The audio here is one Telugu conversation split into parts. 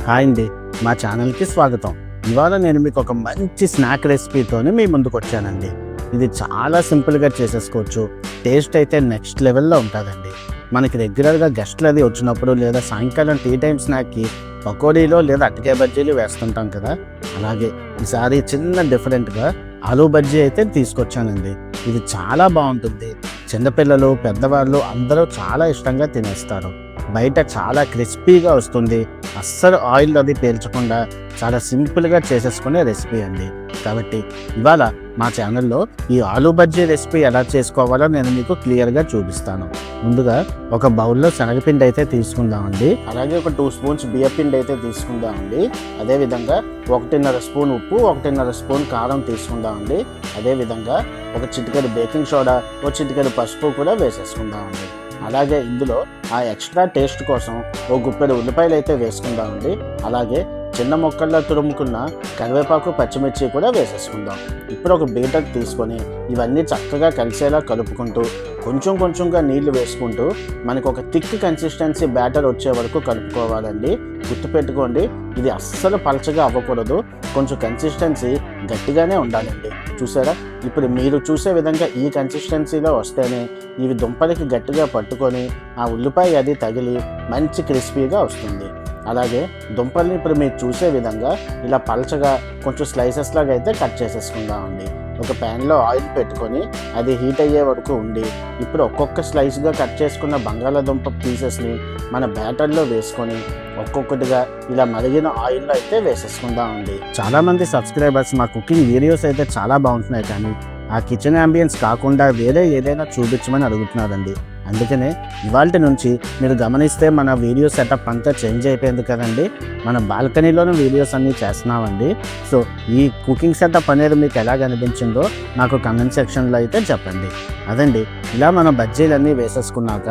హాయ్ అండి, మా ఛానల్కి స్వాగతం. ఇవాళ నేను మీకు ఒక మంచి స్నాక్ రెసిపీతోనే మీ ముందుకు వచ్చానండి. ఇది చాలా సింపుల్గా చేసేసుకోవచ్చు. టేస్ట్ అయితే నెక్స్ట్ లెవెల్లో ఉంటుందండి. మనకి రెగ్యులర్గా గెస్ట్లు అది వచ్చినప్పుడు లేదా సాయంకాలం టీ టైం స్నాక్కి పకోడీలో లేదా అరటికాయ బజ్జీలు వేస్తుంటాం కదా, అలాగే ఈసారి చిన్న డిఫరెంట్గా ఆలూ బజ్జీ అయితే తీసుకొచ్చానండి. ఇది చాలా బాగుంటుంది. చిన్నపిల్లలు పెద్దవాళ్ళు అందరూ చాలా ఇష్టంగా తినేస్తారు. బయట చాలా క్రిస్పీగా వస్తుంది. అస్సలు ఆయిల్ అది పీల్చకుండా చాలా సింపుల్గా చేసేసుకునే రెసిపీ అండి. కాబట్టి ఇవాళ మా ఛానల్లో ఈ ఆలూ బజ్జీ రెసిపీ ఎలా చేసుకోవాలో నేను మీకు క్లియర్గా చూపిస్తాను. ముందుగా ఒక బౌల్లో శనగపిండి అయితే తీసుకుందామండి. అలాగే ఒక 2 స్పూన్స్ బియ్యపిండి అయితే తీసుకుందామండి. అదేవిధంగా 1.5 స్పూన్ ఉప్పు, 1.5 స్పూన్ కారం తీసుకుందామండి. అదేవిధంగా ఒక చిటికెడు బేకింగ్ సోడా, ఒక చిటికెడు పసుపు కూడా వేసేసుకుందామండి. అలాగే ఇందులో ఆ ఎక్స్ట్రా టేస్ట్ కోసం ఓ గుప్పెడు ఉల్లిపాయలు అయితే వేసుకుందామండి. అలాగే చిన్న ముక్కల్లో తురుముకున్న కరివేపాకు, పచ్చిమిర్చి కూడా వేసేసుకుందాం. ఇప్పుడు ఒక బీటర్ తీసుకొని ఇవన్నీ చక్కగా కలిసేలా కలుపుకుంటూ కొంచెం కొంచెంగా నీళ్లు వేసుకుంటూ మనకు ఒక థిక్ కన్సిస్టెన్సీ బ్యాటర్ వచ్చే వరకు కలుపుకోవాలండి. గుర్తుపెట్టుకోండి, ఇది అస్సలు పలచగా అవ్వకూడదు, కొంచెం కన్సిస్టెన్సీ గట్టిగానే ఉండాలండి. చూసారా, ఇప్పుడు మీరు చూసే విధంగా ఈ కన్సిస్టెన్సీలో వస్తేనే ఇవి దుంపలకి గట్టిగా పట్టుకొని ఆ ఉల్లిపాయ అది తగిలి మంచి క్రిస్పీగా వస్తుంది. అలాగే దుంపల్ని ఇప్పుడు మీరు చూసే విధంగా ఇలా పలచగా కొంచెం స్లైసెస్ లాగా అయితే కట్ చేసేసుకుందామండి. ఒక ప్యాన్లో ఆయిల్ పెట్టుకొని అది హీట్ అయ్యే వరకు ఉండి ఇప్పుడు ఒక్కొక్క స్లైస్గా కట్ చేసుకున్న బంగాళాదుంప పీసెస్ని మన బ్యాటర్లో వేసుకొని ఒక్కొక్కటిగా ఇలా మరిగిన ఆయిల్లో అయితే వేసేసుకుందామండి. చాలామంది సబ్స్క్రైబర్స్ మా కుకింగ్ వీడియోస్ అయితే చాలా బాగుంటున్నాయి, కానీ ఆ కిచెన్ అంబియన్స్ కాకుండా వేరే ఏదైనా చూపించమని అడుగుతున్నారండి. అందుకనే ఇవాళ నుంచి మీరు గమనిస్తే మన వీడియో సెటప్ అంతా చేంజ్ అయిపోయింది కదండి. మన బాల్కనీలోనే వీడియోస్ అన్నీ చేస్తున్నామండి. సో ఈ కుకింగ్ సెటప్ అనేది మీకు ఎలా అనిపించిందో నాకు కమెంట్ సెక్షన్లో అయితే చెప్పండి. అదండి, ఇలా మన బజ్జీలన్నీ వేసేసుకున్నాక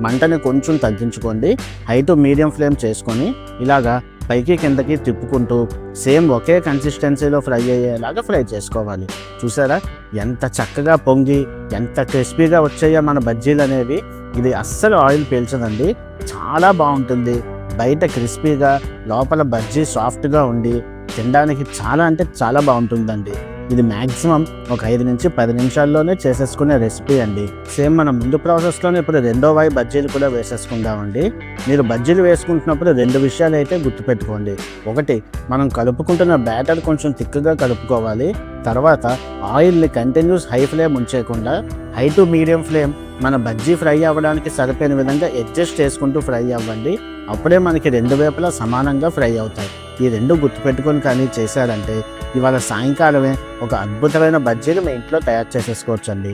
మంటని కొంచెం తగ్గించుకోండి. హై టు మీడియం ఫ్లేమ్ చేసుకొని ఇలాగా పైకి కిందకి తిప్పుకుంటూ సేమ్ ఒకే కన్సిస్టెన్సీలో ఫ్రై అయ్యేలాగా ఫ్రై చేసుకోవాలి. చూసారా ఎంత చక్కగా పొంగి ఎంత క్రిస్పీగా వచ్చాయో మన బజ్జీలు అనేవి. ఇది అస్సలు ఆయిల్ పీల్చదండి, చాలా బాగుంటుంది. బయట క్రిస్పీగా, లోపల బజ్జీ సాఫ్ట్గా ఉండి తినడానికి చాలా అంటే చాలా బాగుంటుందండి. ఇది మ్యాక్సిమం ఒక 5 నుంచి 10 నిమిషాల్లోనే చేసేసుకునే రెసిపీ అండి. సేమ్ మనం ముందు ప్రాసెస్లోనే ఇప్పుడు రెండో వాయి బజ్జీలు కూడా వేసేసుకుందామండి. మీరు బజ్జీలు వేసుకుంటున్నప్పుడు 2 విషయాలు అయితే గుర్తుపెట్టుకోండి. ఒకటి, మనం కలుపుకుంటున్న బ్యాటర్ కొంచెం థిక్గా కలుపుకోవాలి. తర్వాత ఆయిల్ని కంటిన్యూస్ హై ఫ్లేమ్ ఉంచేయకుండా హై టు మీడియం ఫ్లేమ్ మన బజ్జీ ఫ్రై అవ్వడానికి సరిపోయిన విధంగా అడ్జస్ట్ చేసుకుంటూ ఫ్రై అవ్వండి. అప్పుడే మనకి 2 వైపులా సమానంగా ఫ్రై అవుతాయి. ఈ 2 గుర్తుపెట్టుకొని కానీ చేశారంటే ఇవాళ సాయంకాలమే ఒక అద్భుతమైన బజ్జీలు మీ ఇంట్లో తయారు చేసేసుకోవచ్చండి.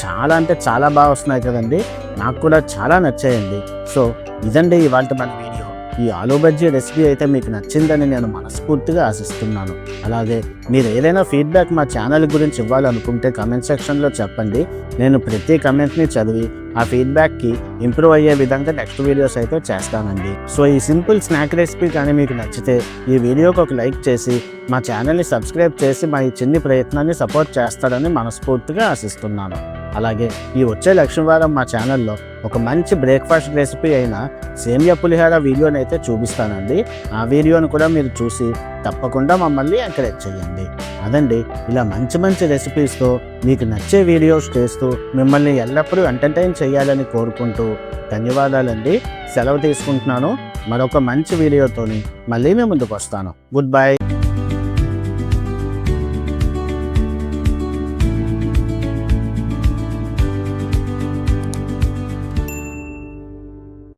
చాలా అంటే చాలా బాగా వస్తున్నాయి కదండి, నాకు కూడా చాలా నచ్చాయండి. సో ఇదండి ఇవాళ మన వీడియో. ఈ ఆలూ బజ్జీ రెసిపీ అయితే మీకు నచ్చిందని నేను మనస్ఫూర్తిగా ఆశిస్తున్నాను. అలాగే మీరు ఏదైనా ఫీడ్బ్యాక్ మా ఛానల్ గురించి ఇవ్వాలనుకుంటే కమెంట్ సెక్షన్లో చెప్పండి. నేను ప్రతి కమెంట్ని చదివి ఆ ఫీడ్బ్యాక్కి ఇంప్రూవ్ అయ్యే విధంగా నెక్స్ట్ వీడియోస్ అయితే చేస్తానండి. సో ఈ సింపుల్ స్నాక్ రెసిపీ కానీ మీకు నచ్చితే ఈ వీడియోకి ఒక లైక్ చేసి మా ఛానల్ని సబ్స్క్రైబ్ చేసి మా ఈ చిన్ని ప్రయత్నాన్ని సపోర్ట్ చేస్తారని మనస్ఫూర్తిగా ఆశిస్తున్నాను. అలాగే ఈ వచ్చే లక్ష్మీవారం మా ఛానల్లో ఒక మంచి బ్రేక్ఫాస్ట్ రెసిపీ అయిన సేమియా పులిహోర వీడియోని అయితే చూపిస్తానండి. ఆ వీడియోని కూడా మీరు చూసి తప్పకుండా మమ్మల్ని ఎంకరేజ్ చేయండి. అదండి, ఇలా మంచి మంచి రెసిపీస్తో మీకు నచ్చే వీడియోస్ చేస్తూ మిమ్మల్ని ఎల్లప్పుడూ ఎంటర్టైన్ చేయాలని కోరుకుంటూ ధన్యవాదాలండి. సెలవు తీసుకుంటున్నాను. మరొక మంచి వీడియోతోని మళ్ళీ మీ ముందుకు వస్తాను. Good bye.